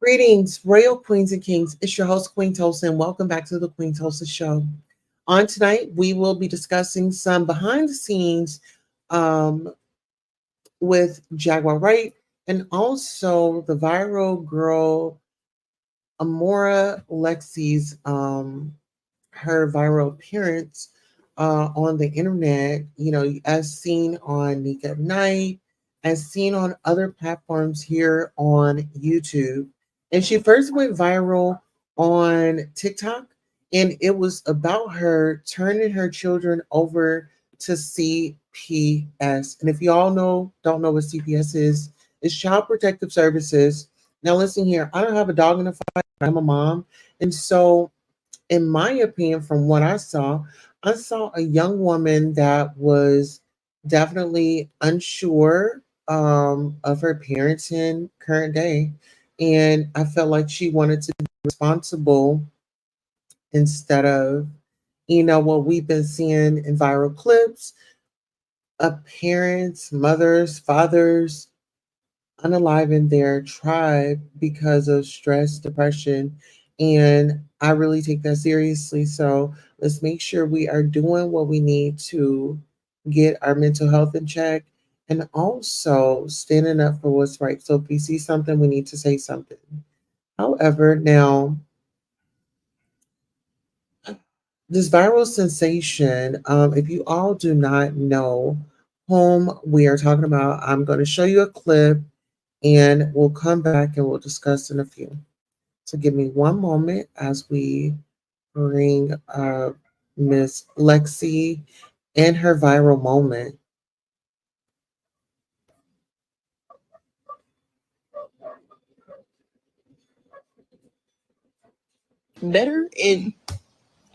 Greetings, royal queens and kings. It's your host, Queen Tulsa, and welcome back to the Queen Tulsa Show. On tonight, we will be discussing some behind the scenes um, with Jaguar Wright and also the viral girl Amora Lexi's her viral appearance on the internet. You know, as seen on Nika at Night, as seen on other platforms here on YouTube. And she first went viral on TikTok, and it was about her turning her children over to CPS. And if you all don't know what CPS is, it's Child Protective Services. Now, listen here, I don't have a dog in the fight. I'm a mom. And so, in my opinion, from what I saw a young woman that was definitely unsure of her parenting current day. And I felt like she wanted to be responsible instead of, what we've been seeing in viral clips of parents, mothers, fathers unaliving their tribe because of stress, depression, and I really take that seriously. So let's make sure we are doing what we need to get our mental health in check and also standing up for what's right. So if we see something, we need to say something. However, now this viral sensation, if you all do not know whom we are talking about, I'm going to show you a clip and we'll come back and we'll discuss in a few. So give me one moment as we bring Miss Lexi and her viral moment. Better and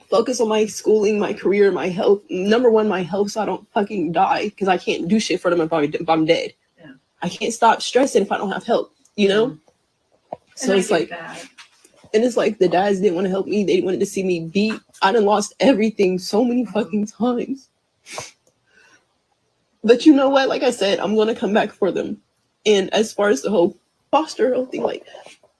focus on my schooling, my career, my health. Number one, my health, so I don't fucking die, because I can't do shit for them if I'm dead. Yeah. I can't stop stressing if I don't have help, you know? So it's like that. And it's like the dads didn't want to help me. They wanted to see me beat. I done lost everything so many fucking times. But you know what? Like I said, I'm going to come back for them. And as far as the whole foster home thing, like,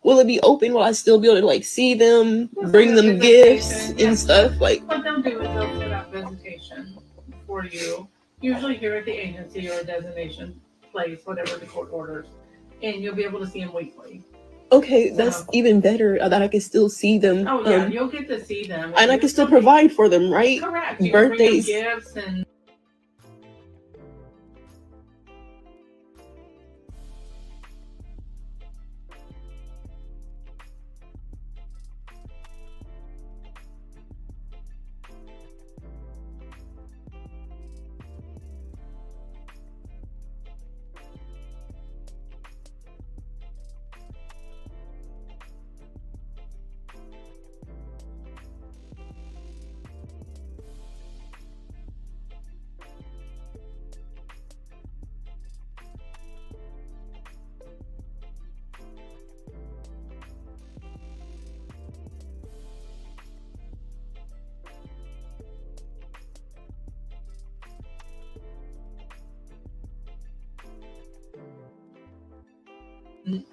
will it be open? Will I still be able to like see them, bring them gifts and stuff? Like, what they'll do is they'll set up visitation for you, usually here at the agency or a designation place, whatever the court orders, and you'll be able to see them weekly. Okay, that's even better, that I can still see them. Oh yeah, you'll get to see them, and I can still provide for them, right? Correct. You Birthdays, bring them gifts and.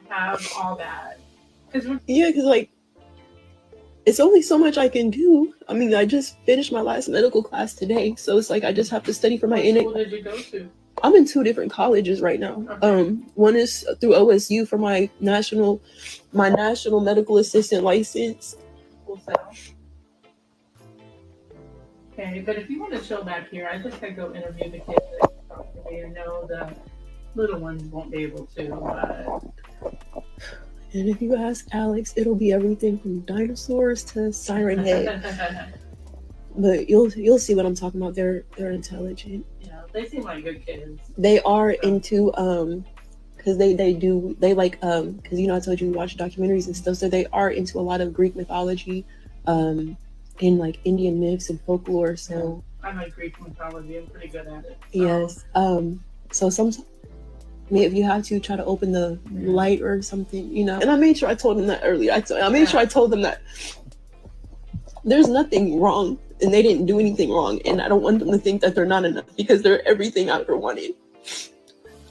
Have all that, because like it's only so much I can do. I mean, I just finished my last medical class today, so it's like I just have to study for my What school did you go to? I'm in 2 different colleges right now. Okay. One is through OSU for my national medical assistant license. Okay, but if you want to chill back here, I just gotta go interview the kids that talk to me. I know the little ones won't be able to. And if you ask Alex, it'll be everything from dinosaurs to Siren Head. But you'll see what I'm talking about. They're intelligent. Yeah, they seem like good kids. They are into because they like because I told you we watch documentaries and stuff, so they are into a lot of Greek mythology, in like Indian myths and folklore. So I like Greek mythology. I'm pretty good at it. Yes. So sometimes, if you have to try to open the light or something, And I made sure I told them that earlier. I made sure I told them that there's nothing wrong and they didn't do anything wrong. And I don't want them to think that they're not enough because they're everything I ever wanted.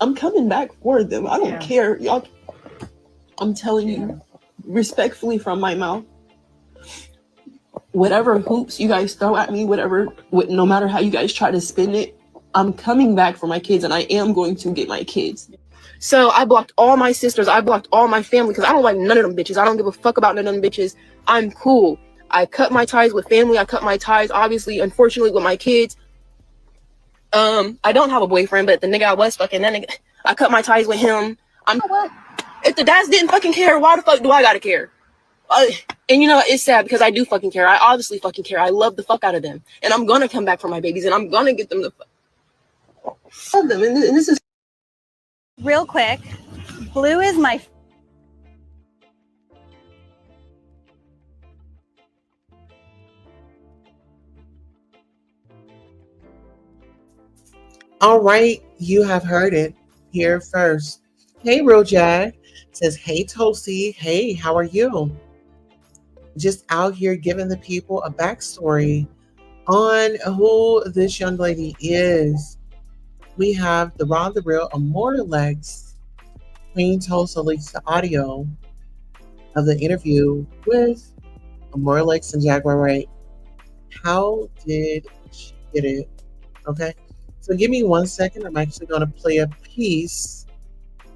I'm coming back for them. I don't care. Y'all, I'm telling you, respectfully from my mouth, whatever hoops you guys throw at me, no matter how you guys try to spin it, I'm coming back for my kids, and I am going to get my kids. So I blocked all my sisters. I blocked all my family because I don't like none of them bitches. I don't give a fuck about none of them bitches. I'm cool. I cut my ties with family. I cut my ties, obviously, unfortunately, with my kids. I don't have a boyfriend, but the nigga I was fucking, that nigga, I cut my ties with him. What? If the dads didn't fucking care, why the fuck do I gotta care? And you know, it's sad because I do fucking care. I obviously fucking care. I love the fuck out of them. And I'm gonna come back for my babies, and I'm gonna get them the fuck. Love them. And this is real quick. Blue is my All right, you have heard it here first. Hey, Real Jag says, hey, Toasty. Hey, how are you? Just out here giving the people a backstory on who this young lady is. We have the Raw, the Real, Amora Lex. Queen Tulsa leaks the audio of the interview with Amora Lex and Jaguar, right? How did she get it? Okay. So give me 1 second. I'm actually going to play a piece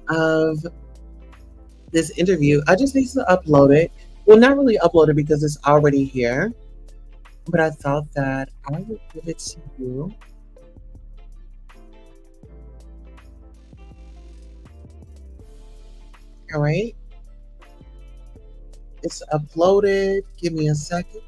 of this interview. I just need to upload it. Well, not really upload it because it's already here. But I thought that I would give it to you. All right. It's uploaded. Give me a second.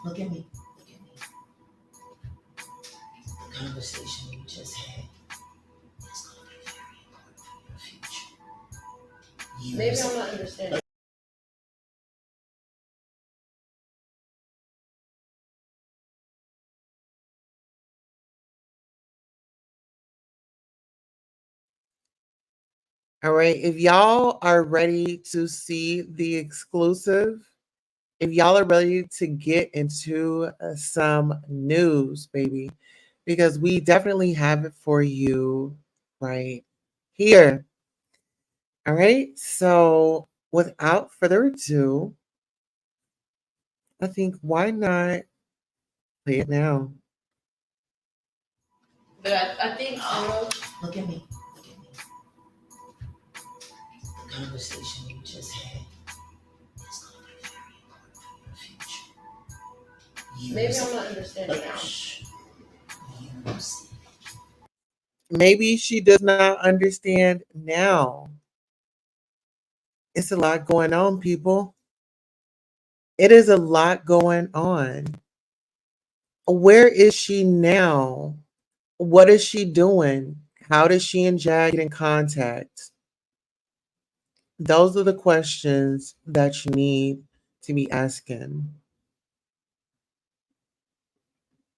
Look at me. The conversation you just had is going to be very important for your future. maybe I'm not understanding. All right. If y'all are ready to see the exclusive, if y'all are ready to get into some news, baby, because we definitely have it for you right here. All right. So without further ado, I think why not Play it now. But I think Look at me. Look at me. The conversation we just had is going to be very important for your future. maybe I'm not understanding now. Shh. You see. Maybe she does not understand now. It's a lot going on, people. It is a lot going on. Where is she now? What is she doing? How does she and Jag get in contact? Those are the questions that you need to be asking.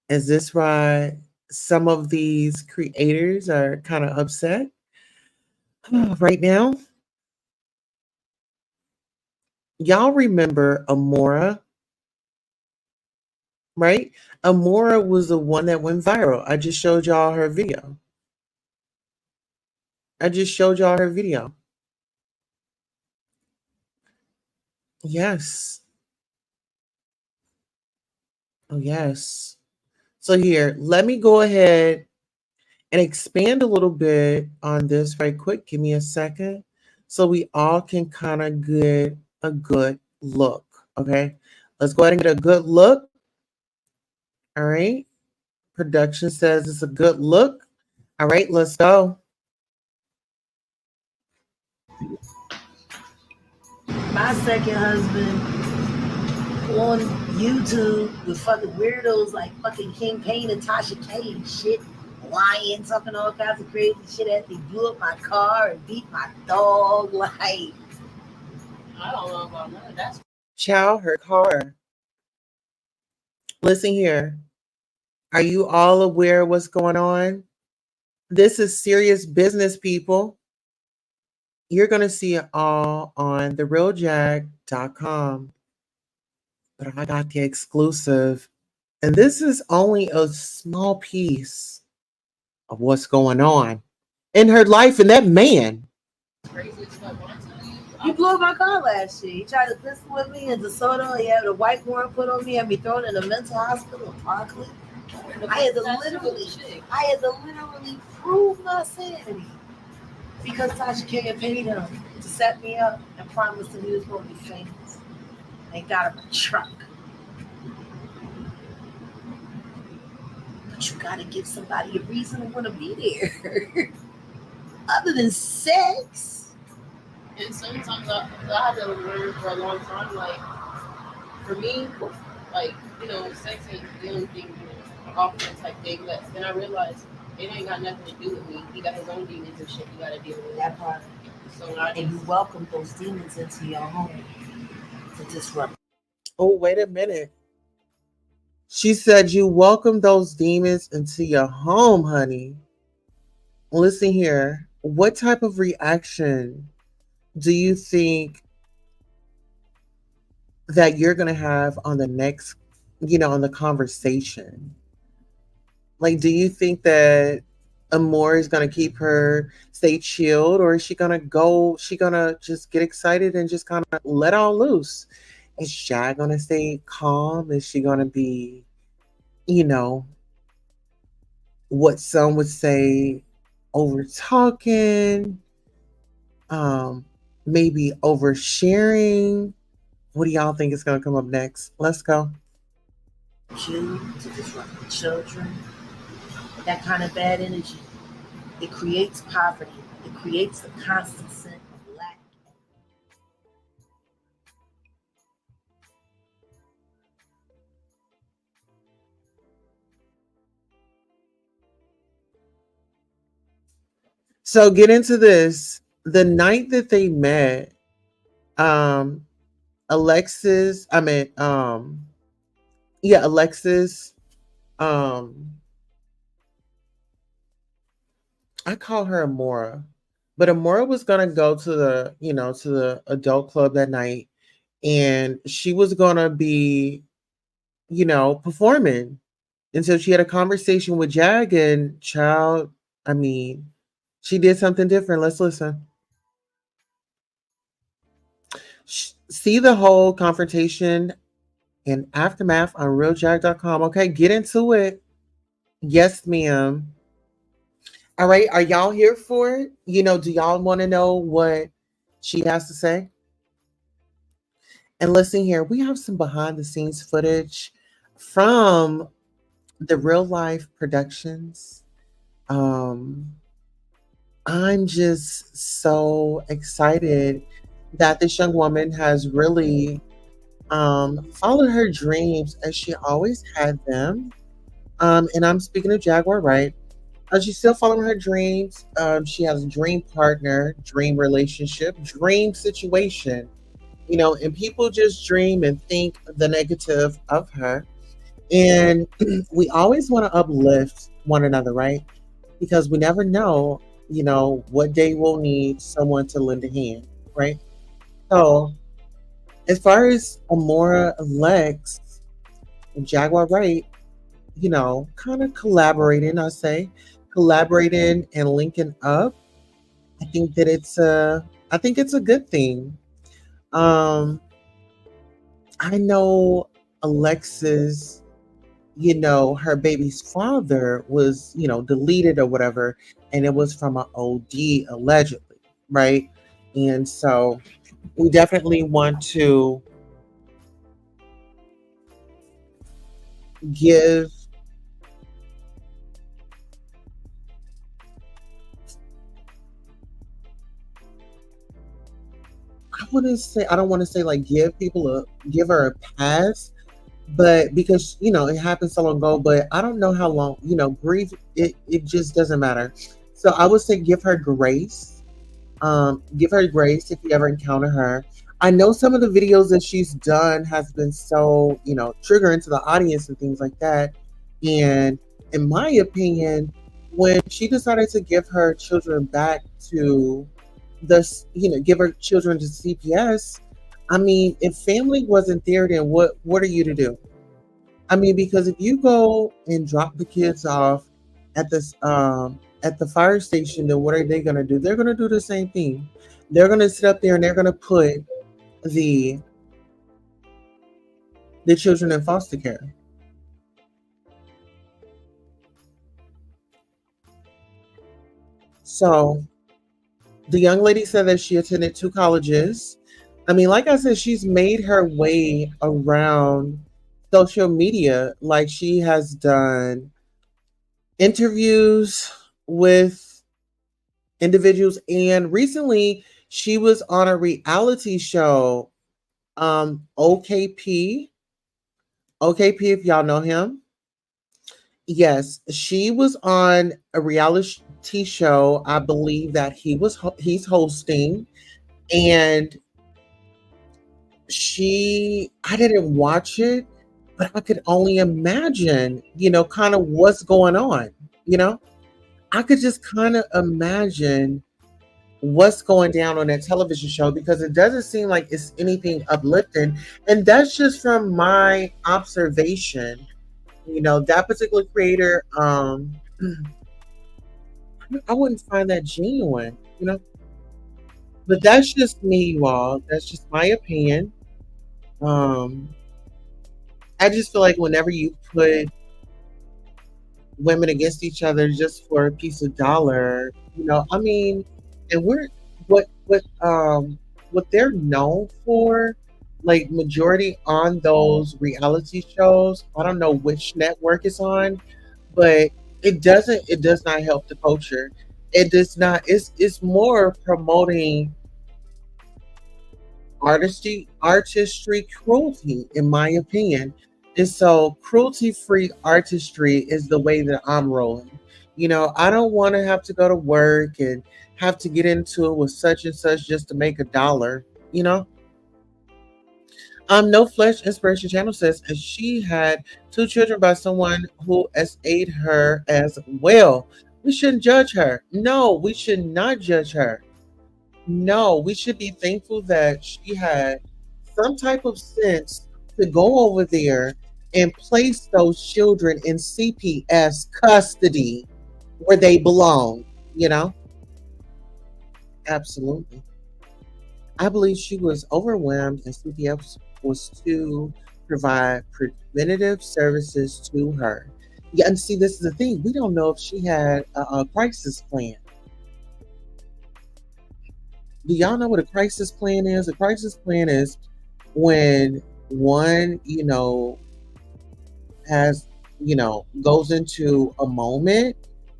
Is this why some of these creators are kind of upset right now? Y'all remember Amora, right? Amora was the one that went viral. I just showed y'all her video. Yes. Oh, yes. So here, let me go ahead and expand a little bit on this right quick. Give me a second so we all can kind of get a good look. Okay. Let's go ahead and get a good look. All right. Production says it's a good look. All right, let's go. My second husband on YouTube with fucking weirdos like fucking King Payne and Tasha K and shit, lying, talking all kinds of crazy shit as they blew up my car and beat my dog. Like, I don't know about none of that. Chow her car. Listen here. Are you all aware of what's going on? This is serious business, people. You're going to see it all on therealjag.com. But I got the exclusive. And this is only a small piece of what's going on in her life and that man. Crazy stuff. When I tell you, you blew up my car last year. You tried to pistol with me in DeSoto. You had a white warrant put on me and be thrown in a mental hospital in Parkland. I had to literally prove my sanity because Tasha K had paid him to set me up and promised him he was going to be famous. They got him a truck. But you got to give somebody a reason to want to be there. Other than sex. and sometimes I had to learn for a long time, like, for me, like, sex ain't the only thing, often type thing, but then I realized it ain't got nothing to do with me. He got his own demons and shit he got to deal with. That part. So and you welcome those demons into your home to disrupt. Oh, wait a minute. She said you welcome those demons into your home, honey. Listen here. What type of reaction do you think that you're going to have on the next, on the conversation? Like, do you think that Amora is going to keep her stay chilled, or is she going to just get excited and just kind of let all loose? Is Jag going to stay calm? Is she going to be, what some would say over talking, maybe oversharing? What do y'all think is going to come up next? Let's go. You to disrupt the children. That kind of bad energy. It creates poverty. It creates the constant sense of lack. So get into this. The night that they met, Alexis, I call her Amora, but Amora was gonna go to the adult club that night, and she was gonna be, performing. And so she had a conversation with Jag and she did something different. Let's listen. See the whole confrontation and Aftermath on realjack.com. Okay, get into it. Yes, ma'am. All right, are y'all here for it? Do y'all want to know what she has to say? And listen here, we have some behind the scenes footage from the real life productions. Um, I'm just so excited that this young woman has really followed her dreams as she always had them. And I'm speaking of Jaguar, right? She's still following her dreams. She has a dream partner, dream relationship, dream situation. And people just dream and think the negative of her. And we always want to uplift one another, right? Because we never know, what day we'll need someone to lend a hand, right? So, as far as Amora Lex and Jaguar Wright, kind of collaborating, collaborating and linking up. I think it's a good thing. Um, I know Alexis, her baby's father was, deleted or whatever, and it was from an OD allegedly, right? And so we definitely want to give I don't want to say like give her a pass, but because it happened so long ago, but I don't know how long, grief, it just doesn't matter. So I would say give her grace if you ever encounter her. I know some of the videos that she's done has been so, triggering to the audience and things like that. And in my opinion, when she decided to give her children back to give her children to CPS, I mean, if family wasn't there, then what are you to do? I mean, because if you go and drop the kids off at this at the fire station, then what are they gonna do? They're gonna do the same thing. They're gonna sit up there and they're gonna put the the children in foster care. So the young lady said that she attended 2 colleges. I mean, like I said, she's made her way around social media. Like she has done interviews with individuals, and recently she was on a reality show, OKP. OKP, if y'all know him. Yes, she was on a reality show. I believe that he's hosting, and I didn't watch it, but I could only imagine, kind of what's going on. You know, I could just kind of imagine what's going down on that television show because it doesn't seem like it's anything uplifting, and that's just from my observation. That particular creator, I wouldn't find that genuine, but that's just me, you all. That's just my opinion. um I just feel like whenever you put women against each other just for a piece of dollar, I mean, and we're what they're known for, like majority on those reality shows. I don't know which network it's on, but it does not help the culture. It does not. It's more promoting artistry cruelty, in my opinion. And so cruelty free artistry is the way that I'm rolling. I don't want to have to go to work and have to get into it with such and such just to make a dollar, you know No Flesh Inspiration Channel says she had 2 children by someone who SA'd her as well. We shouldn't judge her. No, we should not judge her. No, we should be thankful that she had some type of sense to go over there and place those children in CPS custody where they belong, you know? Absolutely. I believe she was overwhelmed and CPS was too provide preventative services to her. Yeah, and see, this is the thing. We don't know if she had a crisis plan. Do y'all know what a crisis plan is? A crisis plan is when one, has, goes into a moment,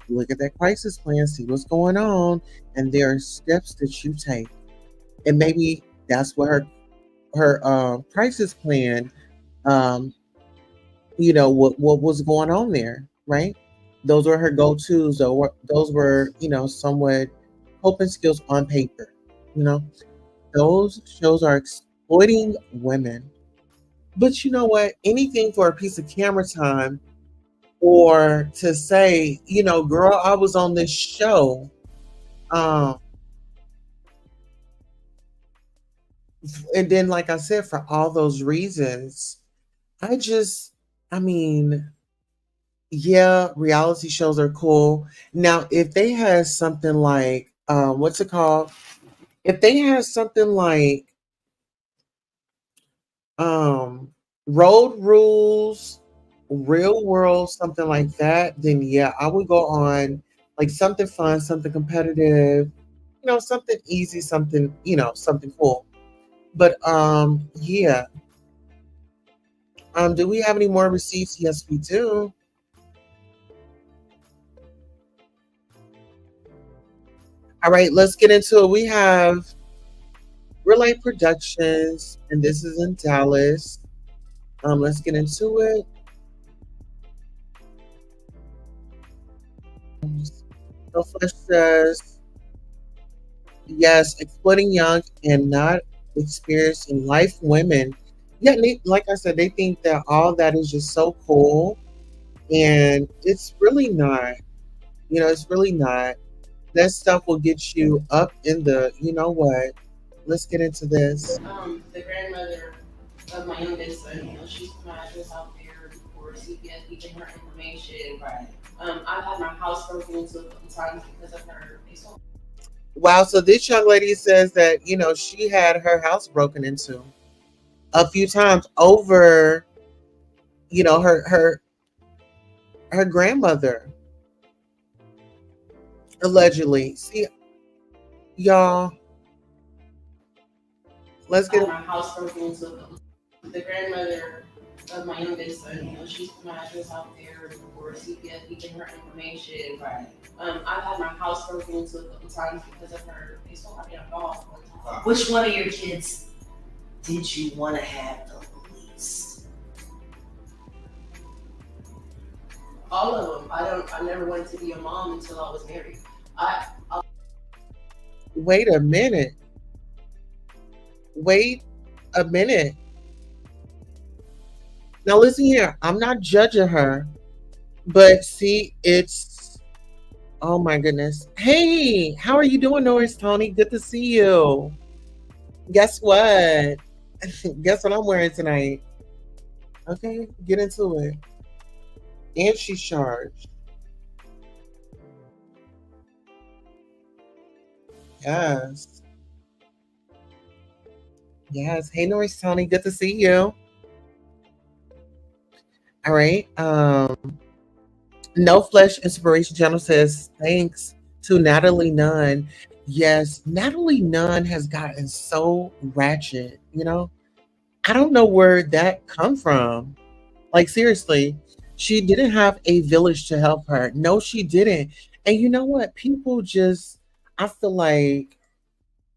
you look at that crisis plan, see what's going on, and there are steps that you take. And maybe that's what her crisis plan, um, what was going on there, right? Those were her go-tos. Those were, somewhat coping skills on paper. You know, those shows are exploiting women. But you know what? Anything for a piece of camera time or to say, girl, I was on this show. Um, and then, like I said, for all those reasons, I just, I mean, yeah, reality shows are cool. Now, if they had something like, what's it called? If they had something like um, road rules, real world, something like that, then yeah, I would go on like something fun, something competitive, something easy, something, something cool. But yeah. Do we have any more receipts? Yes, we do. All right, let's get into it. We have Real Life Productions, and this is in Dallas. Let's get into it. No Flesh says, yes, exploiting young and not experiencing life women. Yeah, like I said, they think that all that is just so cool, and it's really not. It's really not. That stuff will get you up in the, you know what? Let's get into this. The grandmother of my youngest son, she's put my address out there for CPS, giving her information. Right. I've had my house broken into a couple times because of her. Wow, so this young lady says that, she had her house broken into a few times over, her grandmother, allegedly. See, y'all, let's get my house broken into a couple. The grandmother of my youngest son, she's put my address out there for CPS, giving her information. Right. I've had my house broken into a couple times because of her. They stole my damn dog. Which one of your kids did you want to have the least? All of them. I never wanted to be a mom until I was married. Wait a minute. Wait a minute. Now listen here. I'm not judging her, but see, it's, oh my goodness. Hey, how are you doing, Norris Tony? Good to see you. Guess what? Guess what I'm wearing tonight? Okay, get into it. And she's charged. Yes. Yes. Hey, Norris Tony. Good to see you. All right. No Flesh Inspiration Channel says thanks to Natalie Nunn. Yes, Natalie Nunn has gotten so ratchet, I don't know where that come from. Like seriously, she didn't have a village to help her. No, she didn't. And you know what? People just, I feel like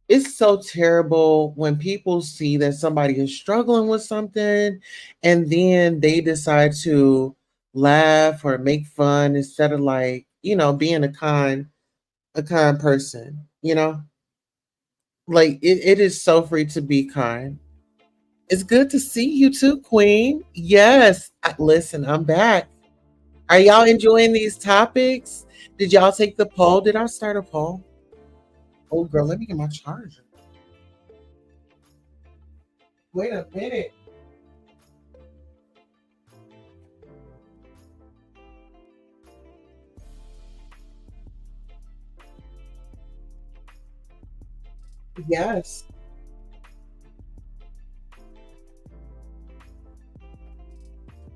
it's so terrible when people see that somebody is struggling with something and then they decide to laugh or make fun instead of like, being a kind person, Like it is so free to be kind. It's good to see you too, Queen. Yes. Listen, I'm back. Are y'all enjoying these topics? Did y'all take the poll? Did I start a poll? Oh, girl, let me get my charger. Wait a minute. Yes.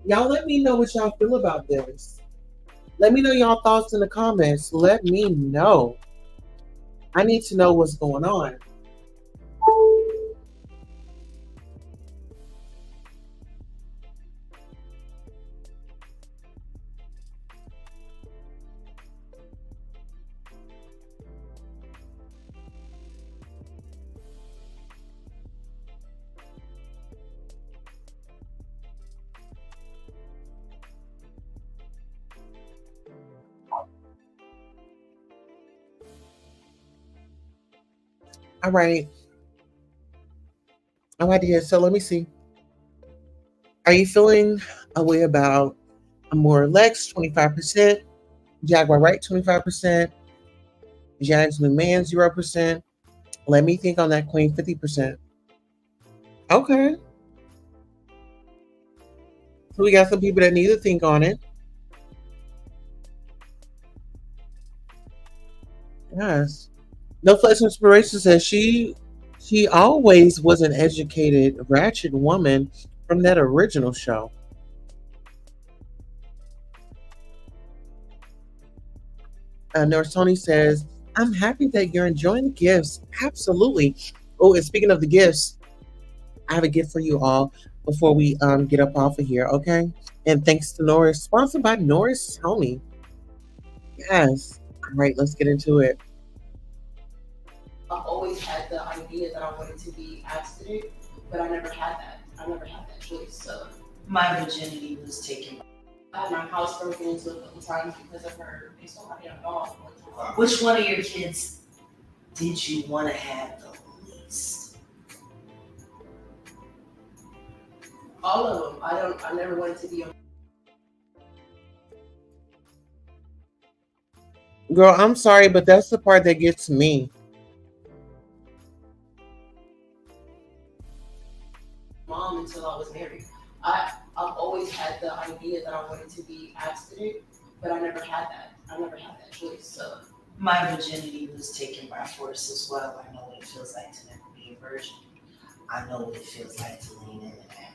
Y'all let me know what y'all feel about this. Let me know y'all thoughts in the comments. Let me know. I need to know what's going on. All right. All right, dear. So let me see. Are you feeling a way about Amora Lex, 25%, Jaguar Right, 25%, Jags New Man, 0%? Let me think on that Queen, 50%. Okay. So we got some people that need to think on it. Yes. No Flex Inspiration says she always was an educated, ratchet woman from that original show. Nurse Tony says, I'm happy that you're enjoying the gifts. Absolutely. Oh, and speaking of the gifts, I have a gift for you all before we get up off of here, okay? And thanks to Norris, sponsored by Norris Tony. Yes. All right, let's get into it. I've always had the idea that I wanted to be abstinent, but I never had that. I never had that choice. So My virginity was taken. I had my house broken into a couple times because of her. They stole my damn dog one time. Which one of your kids did you want to have the least? All of them. I never wanted to be a Girl, I'm sorry, but that's the part that gets me. mom until I was married. I've always had the idea that I wanted to be abstinent, but I never had that. I never had that choice. So My virginity was taken by force as well. I know what it feels like to never be a virgin. I know what it feels like to lean into that.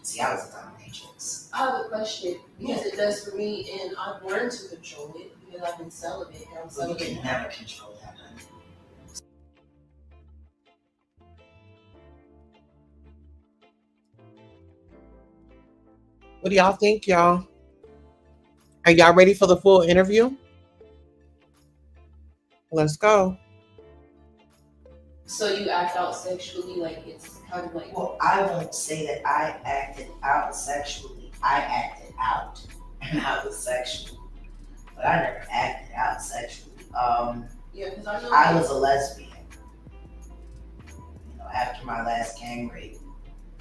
See, I was a dominatrix. I have a question because it does for me, and I've learned to control it because I've been celibate and I'm So you celibate can now. never control that, honey. What do y'all think, y'all? Are y'all ready for the full interview? Let's go. So you act out sexually, like it's kind of like Well, I won't say that I acted out sexually. I acted out, and I was sexual, but I never acted out sexually. yeah, because I know I was a lesbian. You know, after my last gang rape,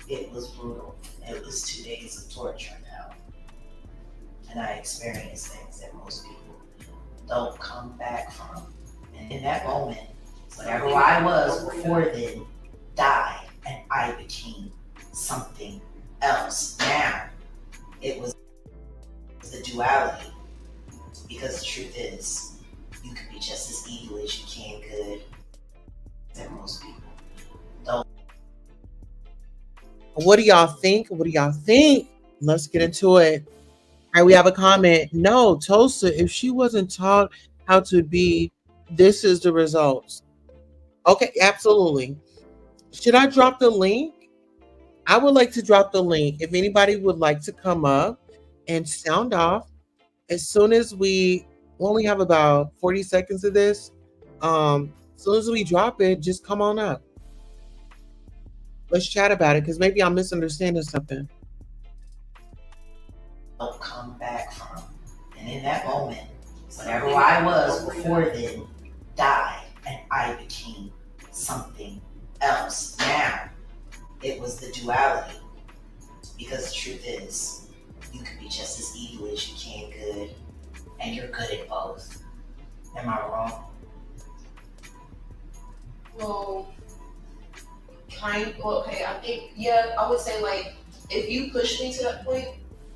it was brutal. It was 2 days of torture now, and I experienced things that most people don't come back from. And in that moment, whatever I was before then died, and I became something else. Now, it was the duality, because the truth is, you can be just as evil as you can good. That most people don't. What do y'all think? What do y'all think? Let's get into it. All right, we have a comment. No, Tosa, if she wasn't taught how to be, this is the results. Okay, absolutely. Should I drop the link? I would like to drop the link. If anybody would like to come up and sound off, as soon as we only have about 40 seconds of this, as soon as we drop it, just come on up. Let's chat about it because maybe I'm misunderstanding something. Don't come back from. And in that moment, whatever I was before then died, and I became something else. Now, it was the duality, because the truth is, you can be just as evil as you can good, and you're good at both. Am I wrong? well, okay, I think, yeah, I would say, like, if you push me to that point,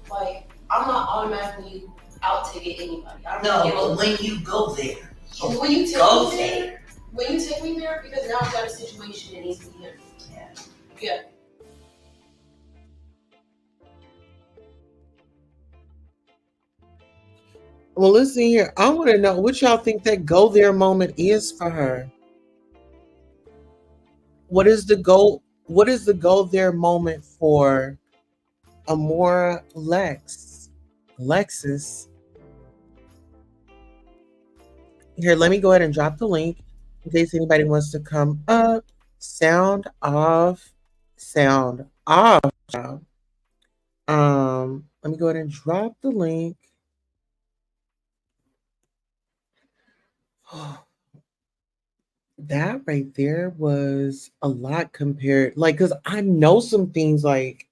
like, I'm not automatically out to get anybody. I No, don't but when you go there, when you take go me there, there. when you take me there, because now I've got a situation that needs to be here. Yeah. Yeah. Well, listen here. I want to know what y'all think that go there moment is for her. What is the go? What is the go there moment for Amora Lex? Lexus. Here, let me go ahead and drop the link in case anybody wants to come up. Sound off. Sound off. Let me go ahead and drop the link. That right there was a lot compared, like, because I know some things like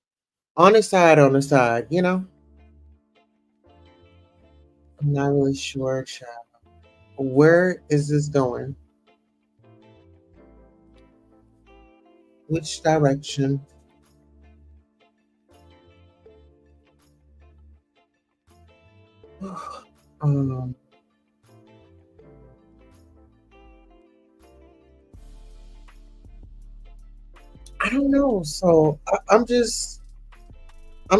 on the side, you know? I'm not really sure, child. Where is this going? Which direction? um, I don't know. So I'm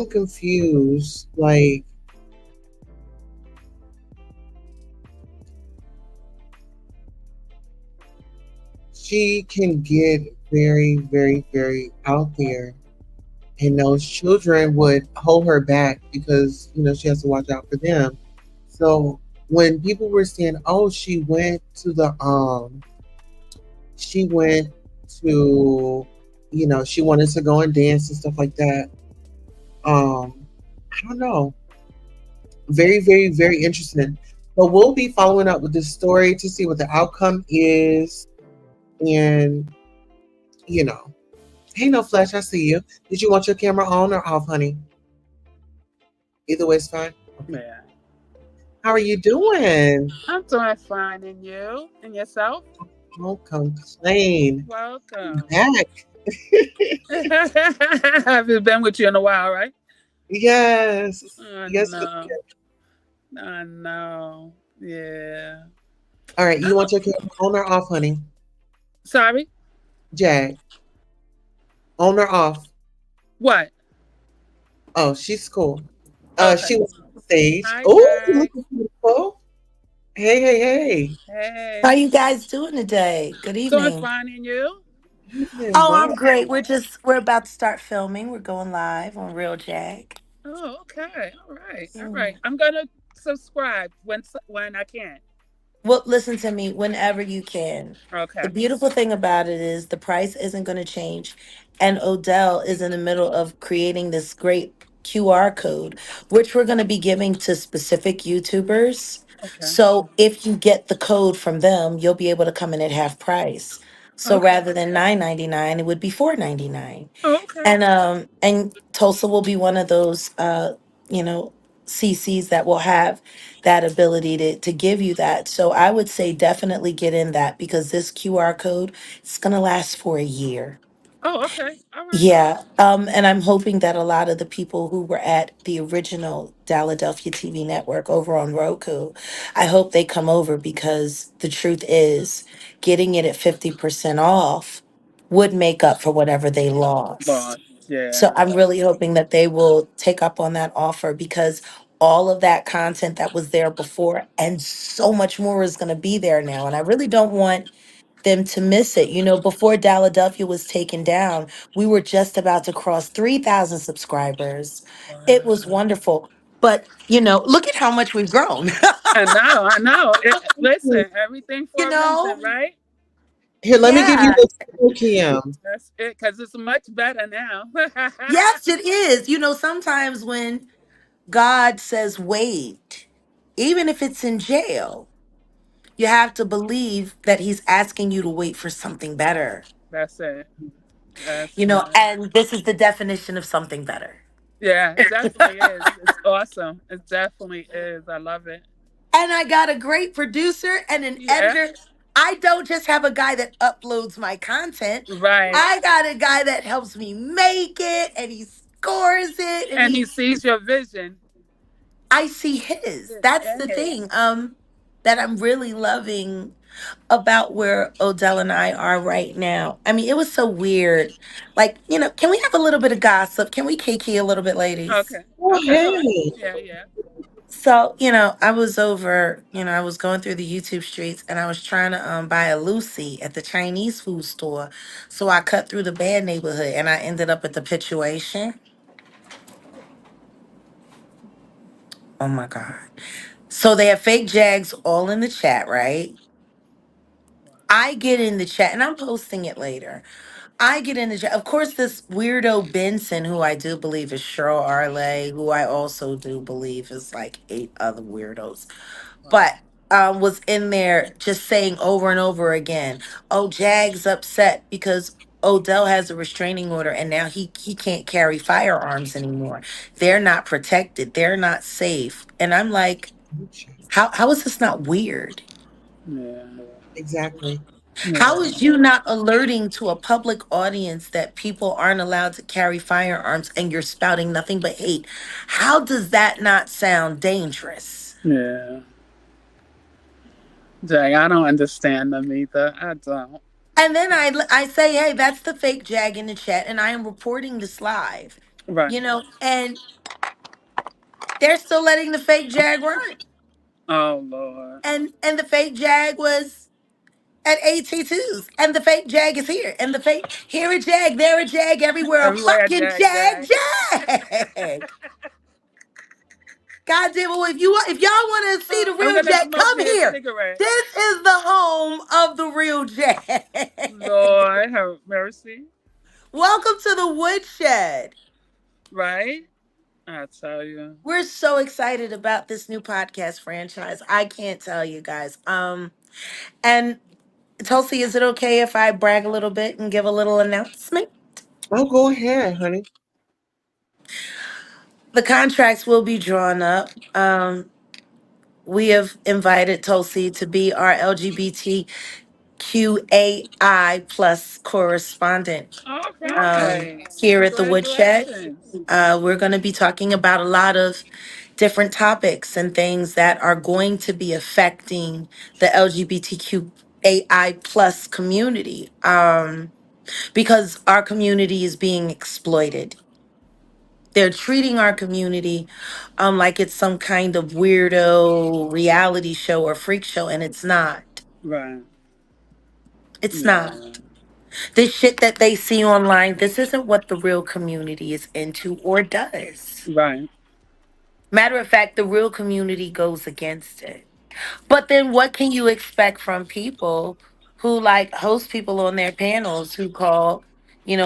confused. Like, she can get very, very, very out there, and those children would hold her back because she has to watch out for them. So when people were saying, "Oh, she went to, she wanted to go and dance and stuff like that," I don't know. Very, very, very interesting. But we'll be following up with this story to see what the outcome is, and you know. Hey, no flash, I see you. Did you want your camera on or off, honey? Either way is fine. Yeah. How are you doing? I'm doing fine, and you? And yourself? Don't complain. Welcome. Back. I haven't been with you in a while, right? Yes. I Yes. know. I know. Yeah. All right. You want your camera on or off, honey? Sorry? Jag. On or off? What? Oh, she's cool. Okay. She was on stage. Hi, Oh, you guys. look beautiful. Hey, hey, hey. How Hey. you guys doing today? Good Doing evening. fine, and you? Evening, Oh, wow. I'm great. We're about to start filming. We're going live on Real Jag. Oh, okay. All right. All right. Mm. I'm gonna subscribe when I can. Well, listen to me whenever you can. The Okay. beautiful thing about it is the price isn't going to change. And Odell is in the middle of creating this great QR code, which we're going to be giving to specific YouTubers. Okay. So if you get the code from them, you'll be able to come in at half price. So Okay. rather than $9.99, it would be $4.99. Okay. And Tulsa will be one of those you know CCs that will have that ability to give you that. So I would say definitely get in that because this QR code is going to last for a year. Oh, okay. All right. Yeah, and I'm hoping that a lot of the people who were at the original Philadelphia TV network over on Roku, I hope they come over because the truth is, getting it at 50% off would make up for whatever they lost. Boss. Yeah. So I'm really hoping that they will take up on that offer because all of that content that was there before and so much more is going to be there now. And I really don't want them to miss it. Before Philadelphia was taken down, we were just about to cross 3,000 subscribers. It was Wow. wonderful. But, look at how much we've grown. I know. I know. Listen, everything you for a know? reason, right? Here, let me give you Yeah. the school cam. That's it, because it's much better now. Yes, it is. Sometimes when God says wait, even if it's in jail, you have to believe that he's asking you to wait for something better. That's it. That's it. And this is the definition of something better. Yeah, it definitely is. It's awesome. It definitely is. I love it. And I got a great producer and an Yeah. editor. I don't just have a guy that uploads my content. Right. I got a guy that helps me make it and he scores it and And he sees your vision. I see his. That's the Yeah. thing that I'm really loving about where Odell and I are right now. I mean, it was so weird. Like, can we have a little bit of gossip? Can we kiki a little bit, ladies? Okay. Oh, Okay. hey. Yeah, yeah. So, I was over, I was going through the YouTube streets and I was trying to buy a Lucy at the Chinese food store. So I cut through the bad neighborhood and I ended up at the Pituation. Oh my God. So they have fake Jags all in the chat, right? I get in the chat and I'm posting it later. I get in the chat. Of course, this weirdo Benson, who I do believe is Cheryl Arlay, who I also do believe is like 8 other weirdos, Wow. but was in there just saying over and over again, oh, Jag's upset because Odell has a restraining order and now he can't carry firearms anymore. They're not protected. They're not safe. And I'm like, how is this not weird? Yeah. Exactly. How Yeah. is you not alerting to a public audience that people aren't allowed to carry firearms and you're spouting nothing but hate? How does that not sound dangerous? Yeah. Jay, I don't understand them either. I don't. And then I say, hey, that's the fake Jag in the chat, and I am reporting this live. Right. And they're still letting the fake Jag run. Oh Lord. And the fake Jag was at AT2s. And the fake Jag is here. And the fake here a Jag, there a Jag, everywhere a Everywhere, fucking Jag, Jag Jag. Jag. God damn it, if y'all want to see the I'm real gonna Jag, smoke come me a here. cigarette. This is the home of the real Jag. Lord have mercy. Welcome to the woodshed. Right? I tell you. We're so excited about this new podcast franchise. I can't tell you guys. And Tulsi, is it okay if I brag a little bit and give a little announcement? Oh, go ahead, honey. The contracts will be drawn up. We have invited Tulsi to be our LGBTQAI plus correspondent All um, right. here at the Woodshed. Congratulations. We're going to be talking about a lot of different topics and things that are going to be affecting the LGBTQAI plus community because our community is being exploited. They're treating our community like it's some kind of weirdo reality show or freak show, and it's not. Right. It's not. Yeah. This shit that they see online, this isn't what the real community is into or does. Right. Matter of fact, the real community goes against it. But then what can you expect from people who like host people on their panels who call,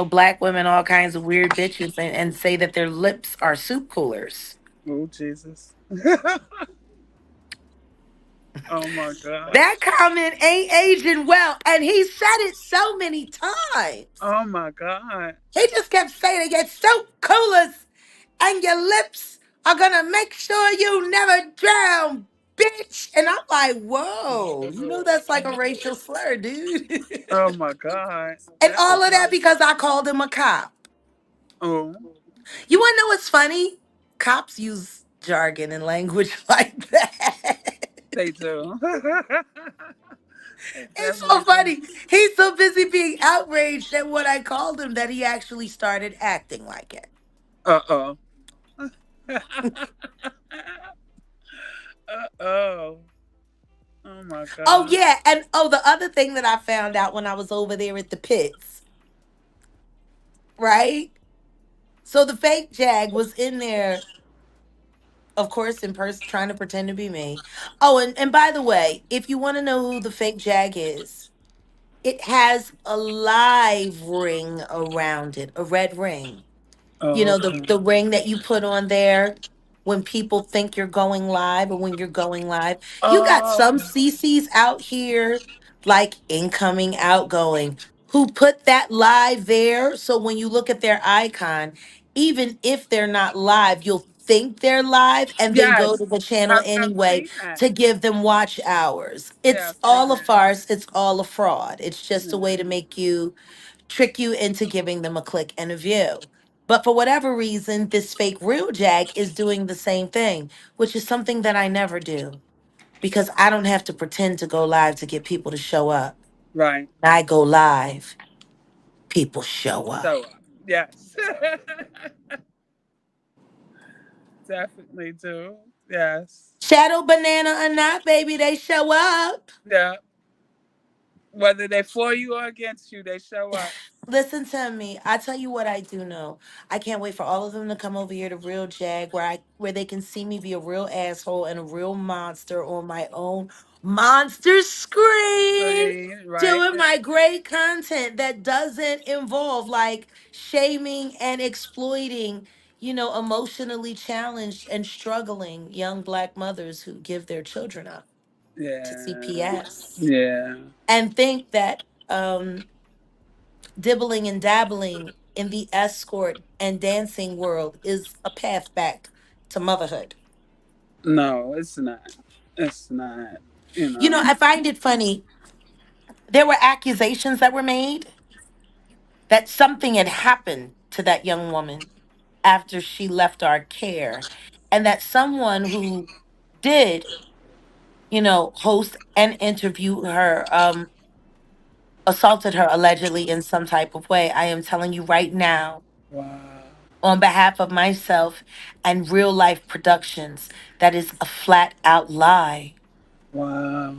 black women all kinds of weird bitches and say that their lips are soup coolers? Oh Jesus. Oh my God. That comment ain't aging well. And he said it so many times. Oh my God. He just kept saying it, your soup coolers and your lips are gonna make sure you never drown, bitch. And I'm like, whoa, that's like a racial slur, dude. Oh my God. And That all is of that right. because I called him a cop. Oh, You wanna know what's funny? Cops use jargon and language like that. they do. They It's so definitely do. funny. He's so busy being outraged at what I called him that he actually started acting like it. Uh-oh. Uh-oh. Oh my Oh, God. yeah. And the other thing that I found out when I was over there at the pits, right? So the fake Jag was in there, of course, in person, trying to pretend to be me. Oh, and by the way, if you want to know who the fake Jag is, it has a live ring around it, a red ring. Oh, The, okay. the ring that you put on there when people think you're going live or when you're going live. You got Oh, some okay. CCs out here, like incoming, outgoing, who put that live there. So when you look at their icon, even if they're not live, you'll think they're live and then go Yes. to the channel I've anyway seen that. to give them watch hours. Yeah, It's I've seen all a that. farce. It's all a fraud. It's just a Yeah. way to trick you into giving them a click and a view. But for whatever reason, this fake real Jag is doing the same thing, which is something that I never do because I don't have to pretend to go live to get people to show up. Right. When I go live, people show up. So, yes. Definitely do. Yes. Shadow banana or not, baby, they show up. Yeah. Whether they for you or against you, they show up. Listen to me. I tell you what I do know. I can't wait for all of them to come over here to Real Jag, where they can see me be a real asshole and a real monster on my own monster screen, Screen, right? doing my great content that doesn't involve like shaming and exploiting, emotionally challenged and struggling young black mothers who give their children up to Yeah. CPS Yeah. and think that dibbling and dabbling in the escort and dancing world is a path back to motherhood. No, it's not. It's not. You know. I find it funny. There were accusations that were made that something had happened to that young woman after she left our care, and that someone who did, host and interview her, assaulted her allegedly in some type of way. I am telling you right now, Wow. on behalf of myself and Real Life Productions, that is a flat out lie. Wow.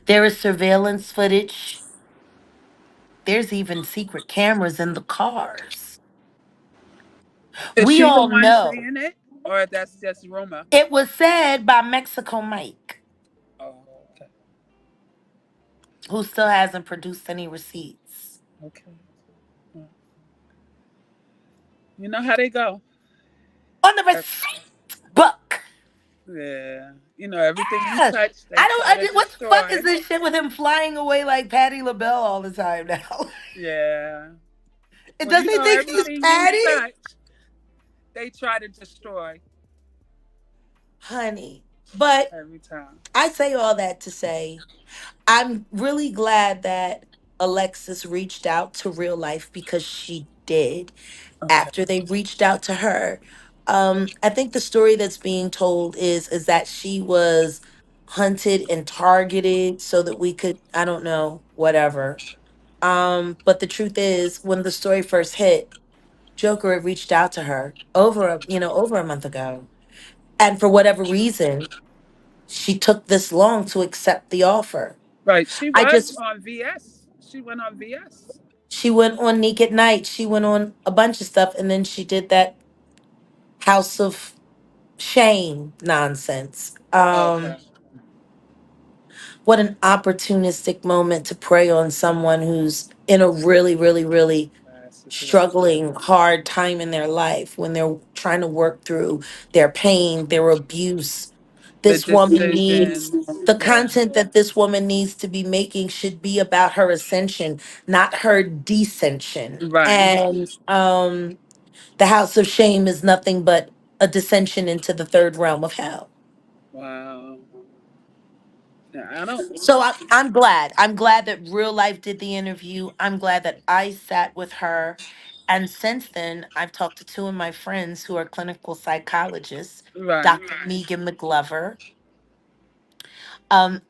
There is surveillance footage. There's even secret cameras in the cars. Is We she the all one know. saying it, or that's just rumor? It was said by Mexico Mike, Oh, okay. who still hasn't produced any receipts. Okay. Well, you know how they go. On the Uh, receipt book. Yeah. You know everything you Yes. touch, they try to What the fuck is destroy. this shit with him flying away like Patty LaBelle all the time now? Yeah. And Well, does you he know think he's everything you Patty? touch, they try to destroy Honey. But every time. I say all that to say I'm really glad that Alexis reached out to Real Life because she did Okay. after they reached out to her. I think the story that's being told is that she was hunted and targeted so that we could, I don't know, whatever. But the truth is, when the story first hit, Joker had reached out to her over a month ago, and for whatever reason, she took this long to accept the offer. Right. She I was just on VS. She went on VS. She went on Nick at Night. She went on a bunch of stuff, and then she did that House of Shame nonsense. Okay. What an opportunistic moment to prey on someone who's in a really, really, really Bad situation. struggling hard time in their life when they're trying to work through their pain, their abuse. The This woman needs decisions. the Yeah. content that this woman needs to be making should be about her ascension, not her descension. Right. And the house of shame is nothing but a dissension into the third realm of hell. Wow. Yeah, I don't. So I'm glad. I'm glad that Real Life did the interview. I'm glad that I sat with her. And since then, I've talked to two of my friends who are clinical psychologists, Right. Dr. Megan McGlover,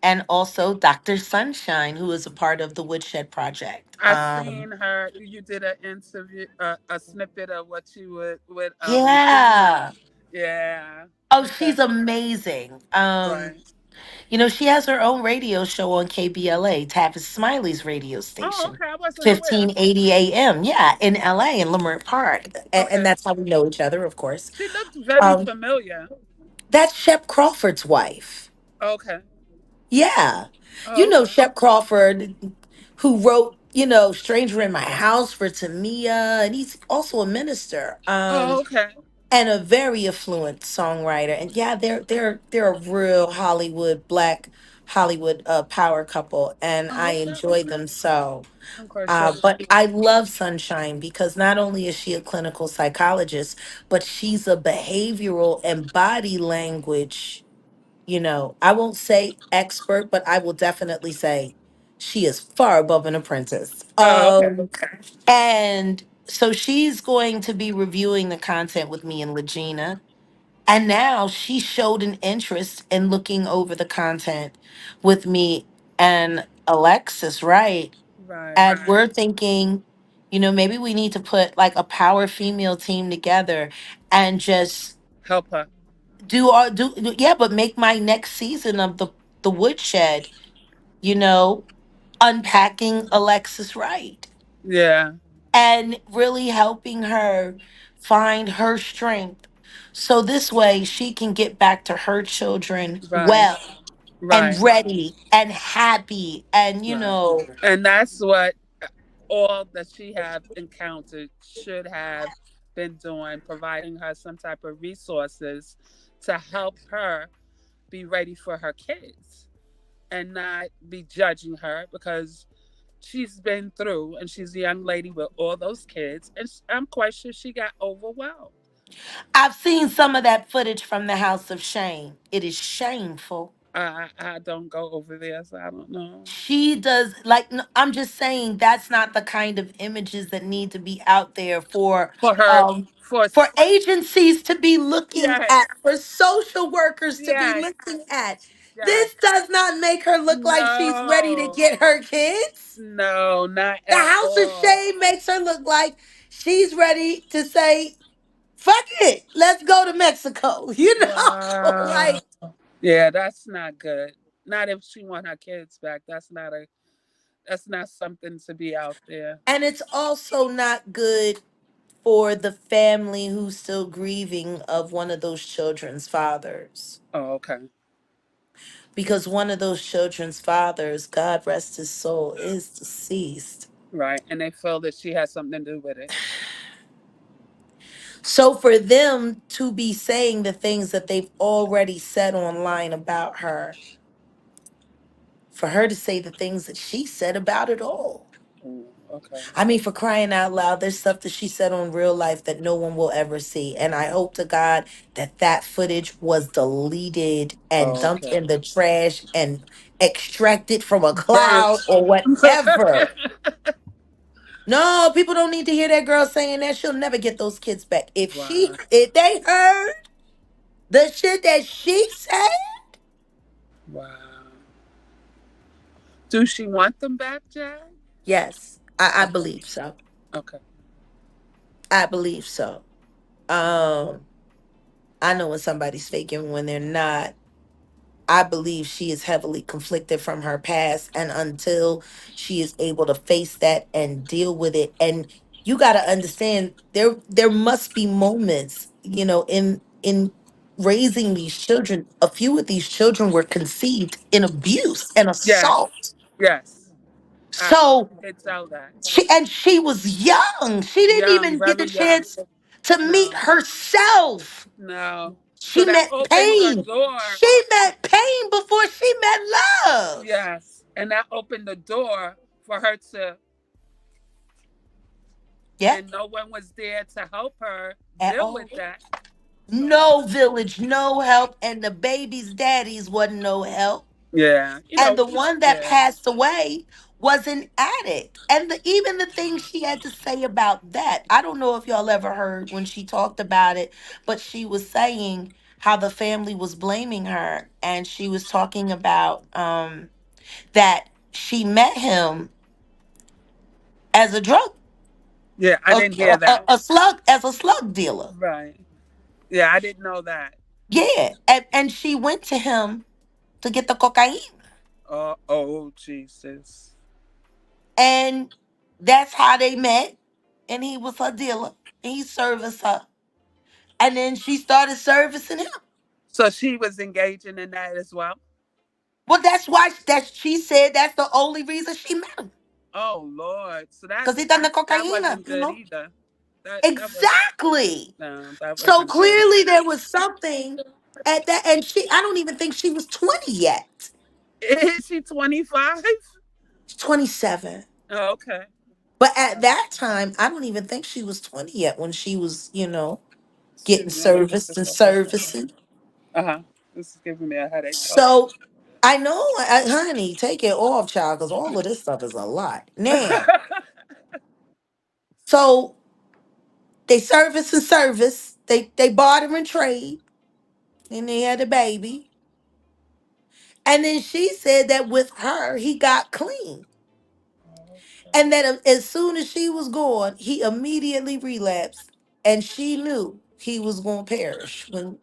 and also Dr. Sunshine, who is a part of the Woodshed Project. I seen her. You did an interview, a snippet of what you would with Regina. Yeah. Yeah. Oh, Okay. she's amazing. Right. She has her own radio show on KBLA, Tavis Smiley's radio Oh, station, okay. I wasn't aware. 1580 AM. Yeah, in LA, in Lamert Park. And Okay. that's how we know each other, of course. She looked very Um, familiar. that's Shep Crawford's wife. Okay. Yeah. Oh, okay. Shep Crawford, who wrote, Stranger in My House for Tamia, and he's also a minister. Oh, okay. And a very affluent songwriter. And yeah, they're a real Hollywood black Hollywood power couple, and Oh, I okay. enjoy them so. I'm quite sure. But I love Sunshine because not only is she a clinical psychologist, but she's a behavioral and body language. I won't say expert, but I will definitely say she is far above an apprentice. Oh, okay. And so she's going to be reviewing the content with me and Legina. And now she showed an interest in looking over the content with me and Alexis, right? Right. And we're thinking, maybe we need to put like a power female team together and just Help her. Yeah, but make my next season of the woodshed, you know, unpacking Alexis Wright Yeah. and really helping her find her strength. So this way she can get back to her children Right. well and Right. ready and happy and Right. And that's what all that she have encountered should have been doing, providing her some type of resources to help her be ready for her kids and not be judging her because she's been through and she's a young lady with all those kids and I'm quite sure she got overwhelmed. I've seen some of that footage from the House of Shame. It is shameful. I don't go over there, so I don't know. She does like I'm just saying that's not the kind of images that need to be out there For her, um for for agencies to be looking yes, at, for social workers to be yes, looking at. yes. This does not make her look like she's ready to No, get her kids. no, not The at House of all. Shame makes her look like she's ready to say, fuck it, let's go to Mexico. You know? Wow. Like, Yeah, that's not good. Not if she want her kids back. That's not something to be out there. and it's also not good for the family who's still grieving of one of those children's fathers. Oh, okay. Because one of those children's fathers, God rest his soul, is deceased. Right. And they feel that she has something to do with it. So for them to be saying the things that they've already said online about her, for her to say the things that she said about it all. Mm, okay. I mean, for crying out loud, there's stuff that she said on real life that no one will ever see. And I hope to God that that footage was deleted and Oh, dumped okay. in the trash and extracted from a cloud Burnt. or whatever. No, people don't need to hear that girl saying that. She'll never get those kids back. Wow. If they heard the shit that she said, Wow. Do she want them back, Jack? yes, I Okay. believe so. Okay. I believe so. Um, I know when somebody's faking when they're not. I believe she is heavily conflicted from her past. And until she is able to face that and deal with it, and you got to understand there must be moments, in raising these children. A few of these children were conceived in abuse and Yes. assault. Yes. I So could tell that. she was young. She didn't Young, even get the very young. chance to meet No. herself. No. So She that met opened the pain. door. She met pain before she met love. Yes. And that opened the door for her to, Yeah, and no one was there to help her at deal all. with that. So, No village, no help, and the baby's daddies wasn't no help. yeah. And the one that Yeah. passed away was an addict. And even the things she had to say about that, I don't know if y'all ever heard when she talked about it, but she was saying how the family was blaming her, and she was talking about that she met him as a drug Yeah. I didn't hear a, that. a slug as a slug dealer. Right. Yeah. I didn't know that. Yeah, and she went to him to get the cocaine, Oh, Jesus. and that's how they met. And he was her dealer, and he serviced her, and then she started servicing him. So she was engaging in that as well. Well, that's why that she said that's the only reason she met him, Oh Lord. So because he done the that cocaine up, wasn't good either. That wasn't Exactly. no, that So wasn't good. clearly there was something at that, and I don't even think she was 20 yet. Is she 25? She's 27. Oh, okay. But at that time, I don't even think she was 20 yet when she was, getting Excuse me, let me put serviced this and up real quick. servicing. Uh-huh. This is giving me a headache. Oh. So I know, honey, take it off, child, because all of this stuff is a lot. Now, so they service and service, they barter and trade, and they had a baby. And then she said that with her, he got clean. And that as soon as she was gone, he immediately relapsed. And she knew he was going to perish when.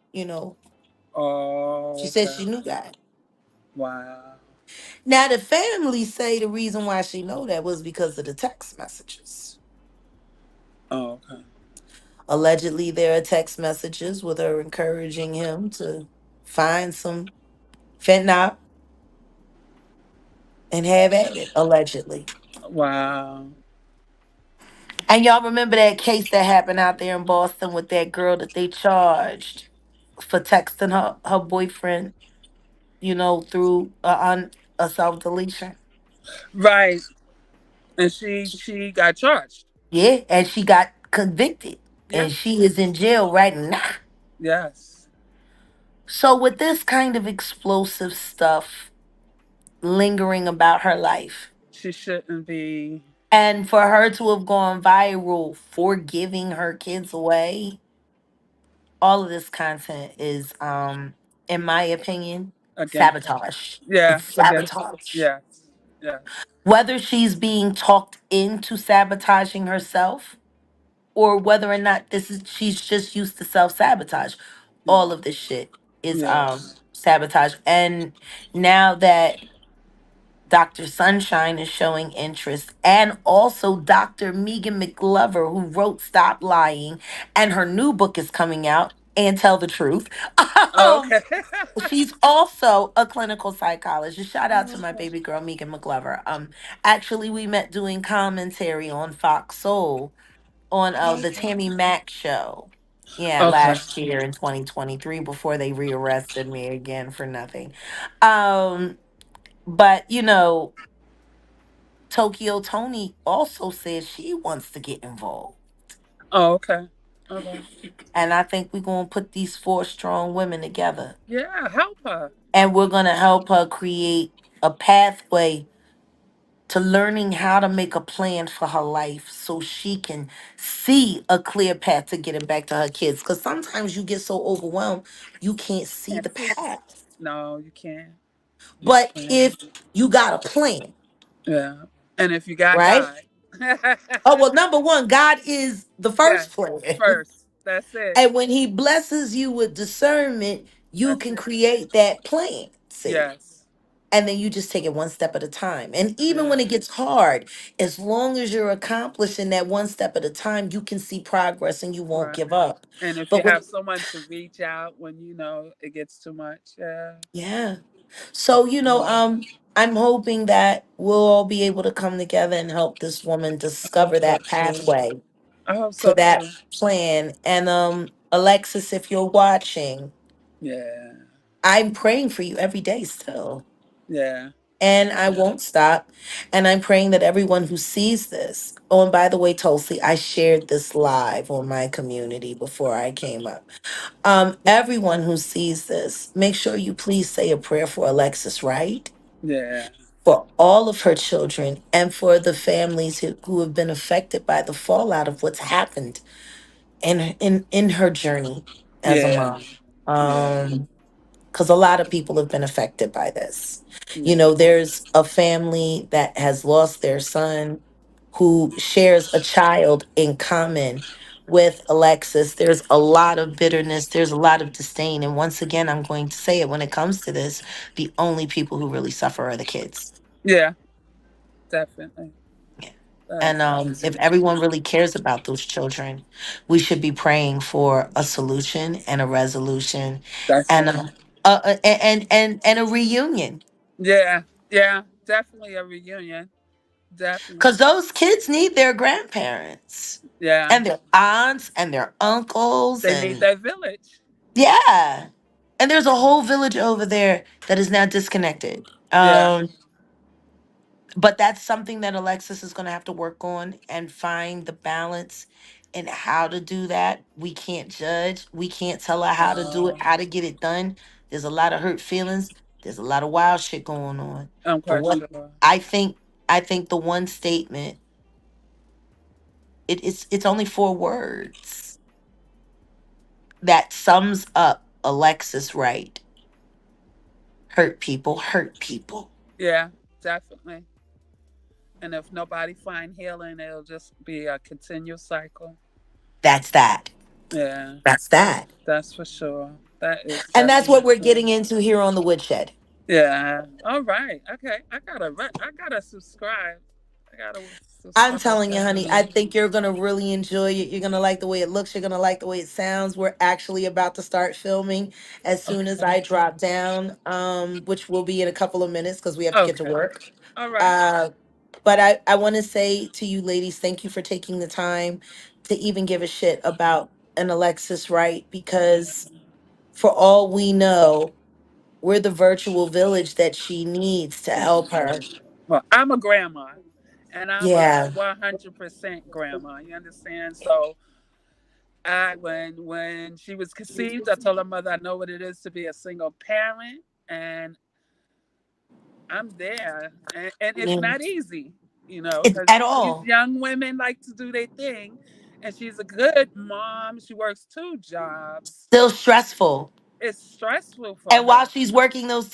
She Oh, said okay. she knew that. Wow. Now the family say the reason why she know that was because of the text messages. Oh, okay. Allegedly, there are text messages with her encouraging him to find some fentanyl and have at it. Allegedly. Wow. And y'all remember that case that happened out there in Boston with that girl that they charged for texting her boyfriend, through a self deletion. Right. And she got charged. Yeah, and she got convicted, Yeah. and she is in jail right now. Yes. So with this kind of explosive stuff lingering about her life, She shouldn't be. and for her to have gone viral for giving her kids away, all of this content is, in my opinion, Against. sabotage. Yeah. It's Against. sabotage. Yes. Yes. Whether she's being talked into sabotaging herself, or whether or not she's just used to self-sabotage, Yeah. all of this shit is Yes. sabotage. And now that Dr. Sunshine is showing interest, and also Dr. Megan McLover, who wrote Stop Lying, and her new book is coming out, and Tell the Truth. um, Okay. she's also a clinical psychologist. Shout out to my Okay. baby girl Megan McLover. Actually, we met doing commentary on Fox Soul on the Tammy Mack show. Yeah, Okay. last year in 2023, before they rearrested me again for nothing. Um, but Tokyo Tony also says she wants to get involved. Oh, okay. Okay. And I think we're going to put these four strong women together. Yeah. Help her. And we're going to help her create a pathway to learning how to make a plan for her life so she can see a clear path to getting back to her kids. Because sometimes you get so overwhelmed, you can't see Can't the see. path. No, you can't. You But can't. if you got a plan, Yeah. And if you got right? God. Oh, well, number one, God is the Yes. first plan. First. That's it. And when he blesses you with discernment, you That's can it. create that plan. See? Yes. And then you just take it one step at a time. And even Yeah. when it gets hard, as long as you're accomplishing that one step at a time, you can see progress and you won't Right. give up. And if you But have with someone to reach out when you know it gets too much, yeah. yeah. So, I'm hoping that we'll all be able to come together and help this woman I hope discover so that too. pathway I hope to so that too. plan. And Alexis, if you're watching, Yeah. I'm praying for you every day still. Yeah. And I won't stop. And I'm praying that everyone who sees this. Oh, and by the way, Tulsi, I shared this live on my community before I came up. Everyone who sees this, make sure you please say a prayer for Alexis, right? Yeah. For all of her children and for the families who have been affected by the fallout of what's happened in her journey as a Yeah. mom. Yeah. Because a lot of people have been affected by this. Yeah. There's a family that has lost their son who shares a child in common with Alexis. There's a lot of bitterness, there's a lot of disdain. And once again, I'm going to say it, when it comes to this, the only people who really suffer are the kids. Yeah. Definitely. Yeah. That's And if everyone really cares about those children, we should be praying for a solution and a resolution, that's and right. and a reunion. Yeah. Yeah. Definitely a reunion. Definitely. Because those kids need their grandparents Yeah. and their aunts and their uncles. They need And that village. yeah. And there's a whole village over there that is now disconnected. Yeah. But that's something that Alexis is going to have to work on and find the balance in how to do that. We can't judge. We can't tell her how to do it, No. how to get it done. There's a lot of hurt feelings. There's a lot of wild shit going on. I'm But quite what sure. I think, I think the one statement, it's only four words that sums up Alexis Wright. Hurt people, hurt people. Yeah. Definitely. And if nobody find healing, it'll just be a continual cycle. That's that. Yeah. That's that. That's for sure. That is And that's what definitely we're true. getting into here on the Woodshed. Yeah. All right. Okay. I gotta subscribe. I gotta I'm subscribe telling you, honey, I definitely. think you're going to really enjoy it. You're going to like the way it looks. You're going to like the way it sounds. We're actually about to start filming as soon as Okay. I drop down, which will be in a couple of minutes because we have to get to Okay. work. All right. Uh, but I want to say to you ladies, thank you for taking the time to even give a shit about an Alexis Wright, because for all we know, we're the virtual village that she needs to help her. Well, I'm a grandma, and I'm a Yeah. 100% grandma. You understand? So, I when she was conceived, I told her mother, I know what it is to be a single parent, and I'm there, and it's Mm. not easy, It's because at these all. young women like to do their thing, and she's a good mom. She works two jobs. Still stressful. It's stressful for And while her. she's working those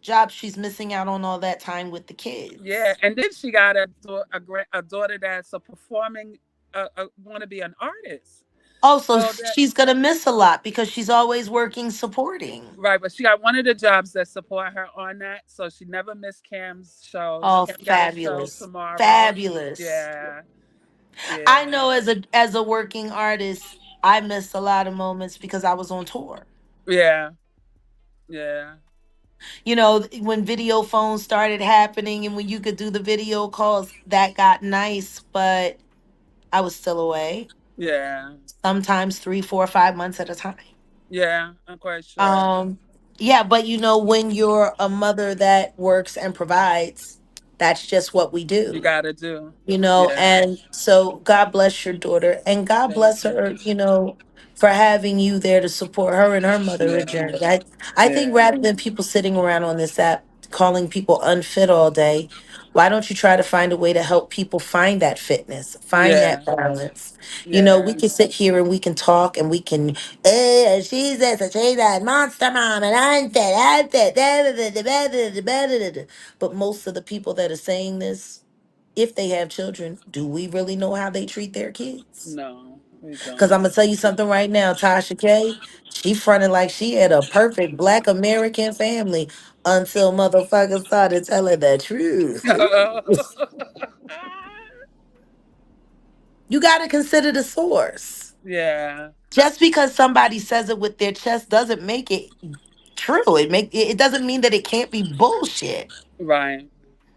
jobs, she's missing out on all that time with the Yeah, kids. and then she got a daughter that's a performing, want to be an artist. Also, So that she's gonna miss a lot because she's always working supporting. right, but she got one of the jobs that support her on that, so she never missed Cam's shows. Oh, Cam got a show fabulous. tomorrow. Fabulous. Yeah, I yeah, know as a working artist, I missed a lot of moments because I was on tour. yeah, yeah, When video phones started happening and when you could do the video calls, that got nice, but I was still away. yeah, Sometimes 3, 4, 5 months at a time. yeah. I'm quite sure. Um, yeah, but when you're a mother that works and provides, that's just what we You do. gotta do. Yeah, And so God bless your daughter and God thank bless you. her, for having you there to support her and her motherhood Yeah, journey. I think yeah, rather than people sitting around on this app calling people unfit all day, why don't you try to find a way to help people find that fitness, find that yeah, balance? We yeah, can sit here and we can talk and we can, she's this and she's that monster mom and unfit, da, da, da, da, da, da, da, da, da, da. But most of the people that are saying this, if they have children, do we really know how they treat their kids? no, we Because don't. I'm gonna tell you something right now, Tasha K. She fronted like she had a perfect Black American family until motherfuckers started telling the truth. You got to consider the source. Yeah, Just because somebody says it with their chest doesn't make it true. It doesn't mean that it can't be bullshit. right.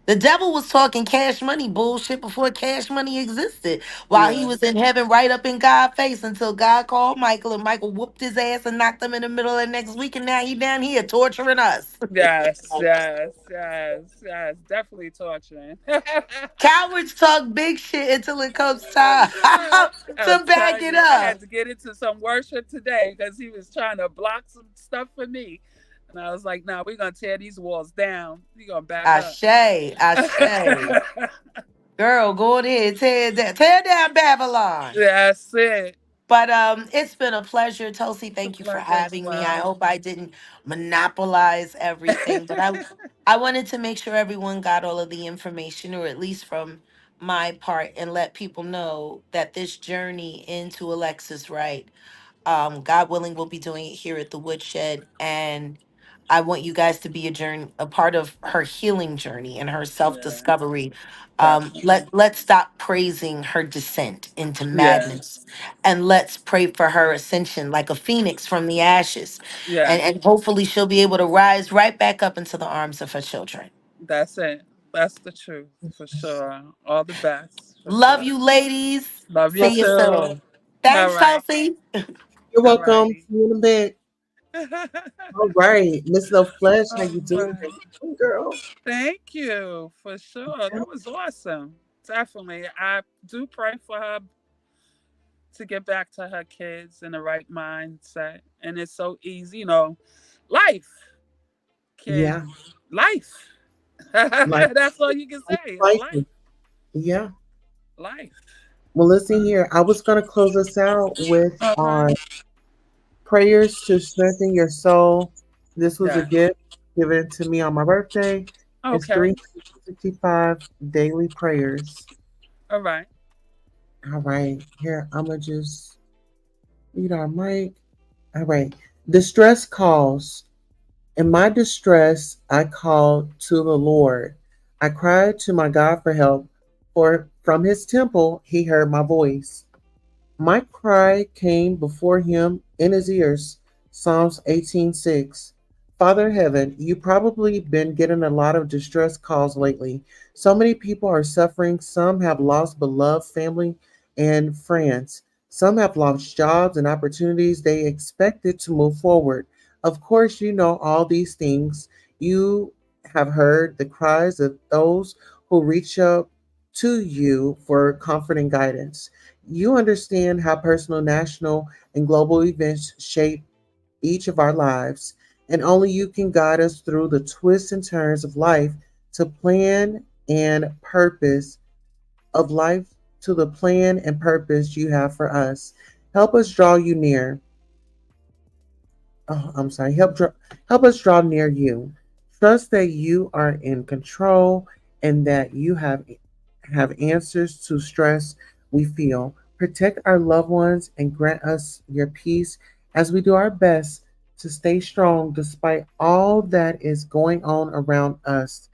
The devil was talking cash money bullshit before cash money existed. While he Yeah. was in heaven, right up in God's face, until God called Michael, and Michael whooped his ass and knocked him in the middle of next week, and now he down here torturing us. Yes, yes, yes, yes. Definitely torturing. Cowards talk big shit until it comes time I'm to back telling it you, I had up. to get into some worship today because he was trying to block some stuff for me. And I was like, nah, we're going to tear these walls down. We're going to back up. Ashe, Ashe. Girl, go ahead, tear down Babylon. That's it. But it's been a pleasure, Tulsi. It's a Thank you for pleasure as having me. I well. hope I didn't monopolize everything, but I wanted to make sure everyone got all of the information, or at least from my part, and let people know that this journey into Alexis Wright, God willing, we'll be doing it here at the Woodshed, and I want you guys to be a part of her healing journey and her self Yeah, discovery. definitely. Let's stop praising her descent into Yeah, madness, and let's pray for her ascension like a phoenix from the ashes, and yeah, hopefully she'll be able to rise right back up into the arms of her children. that's it. That's the truth for sure. All the best for Love sure. you, ladies. Love you See you too. soon. All Thanks, right. Tulsi. You're All welcome. righty. See you in a bit. All right. Miss No Flesh, how All you doing? How right. you doing, girl? Thank you for sure. That was awesome. Definitely. I do pray for her to get back to her kids in the right mindset. And it's so easy, life Yeah. can, life. Like, That's all you can say is like, life, yeah. life. Well, listen here. I was going to close us out with Okay. our prayers to strengthen your soul. This was a Yeah. gift given to me on my birthday. It's Okay. 365 daily prayers. All right. All right. Here, I'm going to just read our mic. All right. Distress calls. In my distress, I called to the Lord. I cried to my God for help, for from his temple he heard my voice. My cry came before him in his ears. Psalms 18:6. Father in heaven, you probably been getting a lot of distress calls lately. So many people are suffering. Some have lost beloved family and friends. Some have lost jobs and opportunities they expected to move forward. Of course, you know all these things. You have heard the cries of those who reach up to you for comfort and guidance. You understand how personal, national, and global events shape each of our lives, and only you can guide us through the twists and turns of life to plan and purpose of life to the plan and purpose you have for us. Help us draw you near. Oh, I'm sorry. Help us draw near you. Trust that you are in control and that you have answers to stress we feel. Protect our loved ones and grant us your peace as we do our best to stay strong despite all that is going on around us.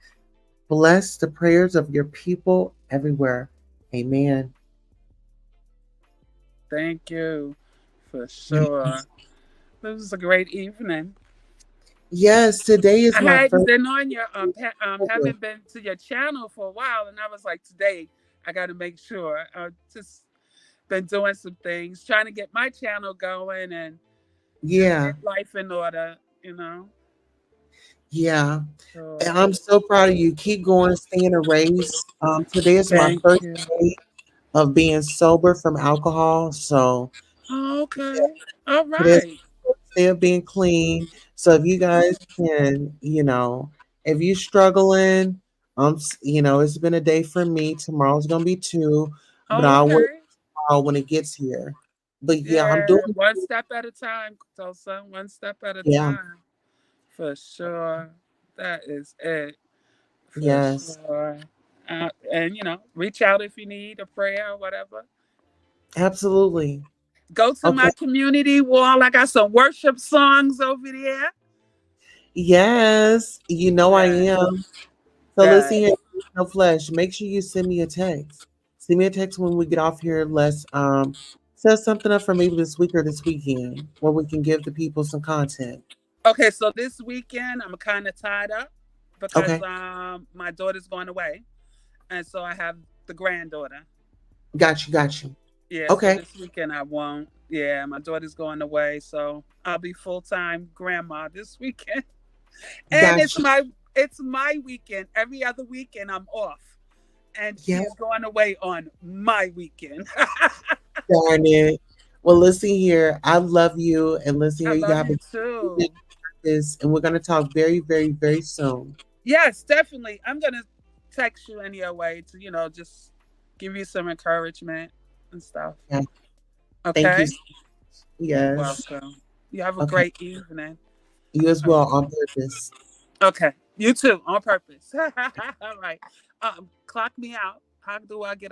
Bless the prayers of your people everywhere. Amen. Thank you for sure. This was a great evening. Yes, today is I my hadn't first. been on your haven't been to your channel for a while, and I was like, today I got to make sure. I just been doing some things, trying to get my channel going, and just Yeah, get life in order. You know. yeah. And So I'm so proud of you. Keep going, stay in a race. Today is my thank first you. day of being sober from alcohol. So Oh, okay. All today's right. my first day of being clean. So if you guys can, if you're struggling, it's been a day for me. Tomorrow's gonna be two, but I'll wait Okay. tomorrow when it gets here. But yeah, I'm Yeah, doing. one step at a time, Tulsa. One step at a Yeah, time. For sure. That is it. For yes, sure. And, reach out if you need a prayer or whatever. absolutely. Go to Okay. my community wall. I got some worship songs over there. Yes, I Yeah, am. So listen right. here, no flesh. Make sure you send me a text. Send me a text when we get off here. Let's set something up for maybe this week or this weekend where we can give the people some content. Okay, so this weekend I'm kind of tied up because Okay, my daughter's going away. And so I have the granddaughter. got you, got you. Yeah, so Okay, this weekend I won't. Yeah, my daughter's going away, so I'll be full time grandma this weekend. And got you. it's my weekend. Every other weekend I'm off. And Yeah, she's going away on my weekend. darn it. Well, listen here. I love you, and listen I here. You love have you a good too. practice, and we're gonna talk very, very, very soon. Yes, definitely. I'm gonna text you anyway to, just give you some encouragement and stuff. Yeah, thank you. Okay? You're Yes. welcome. You have a Okay. great evening. You as well on purpose. Okay. You too, on purpose. All right. Clock me out. How do I get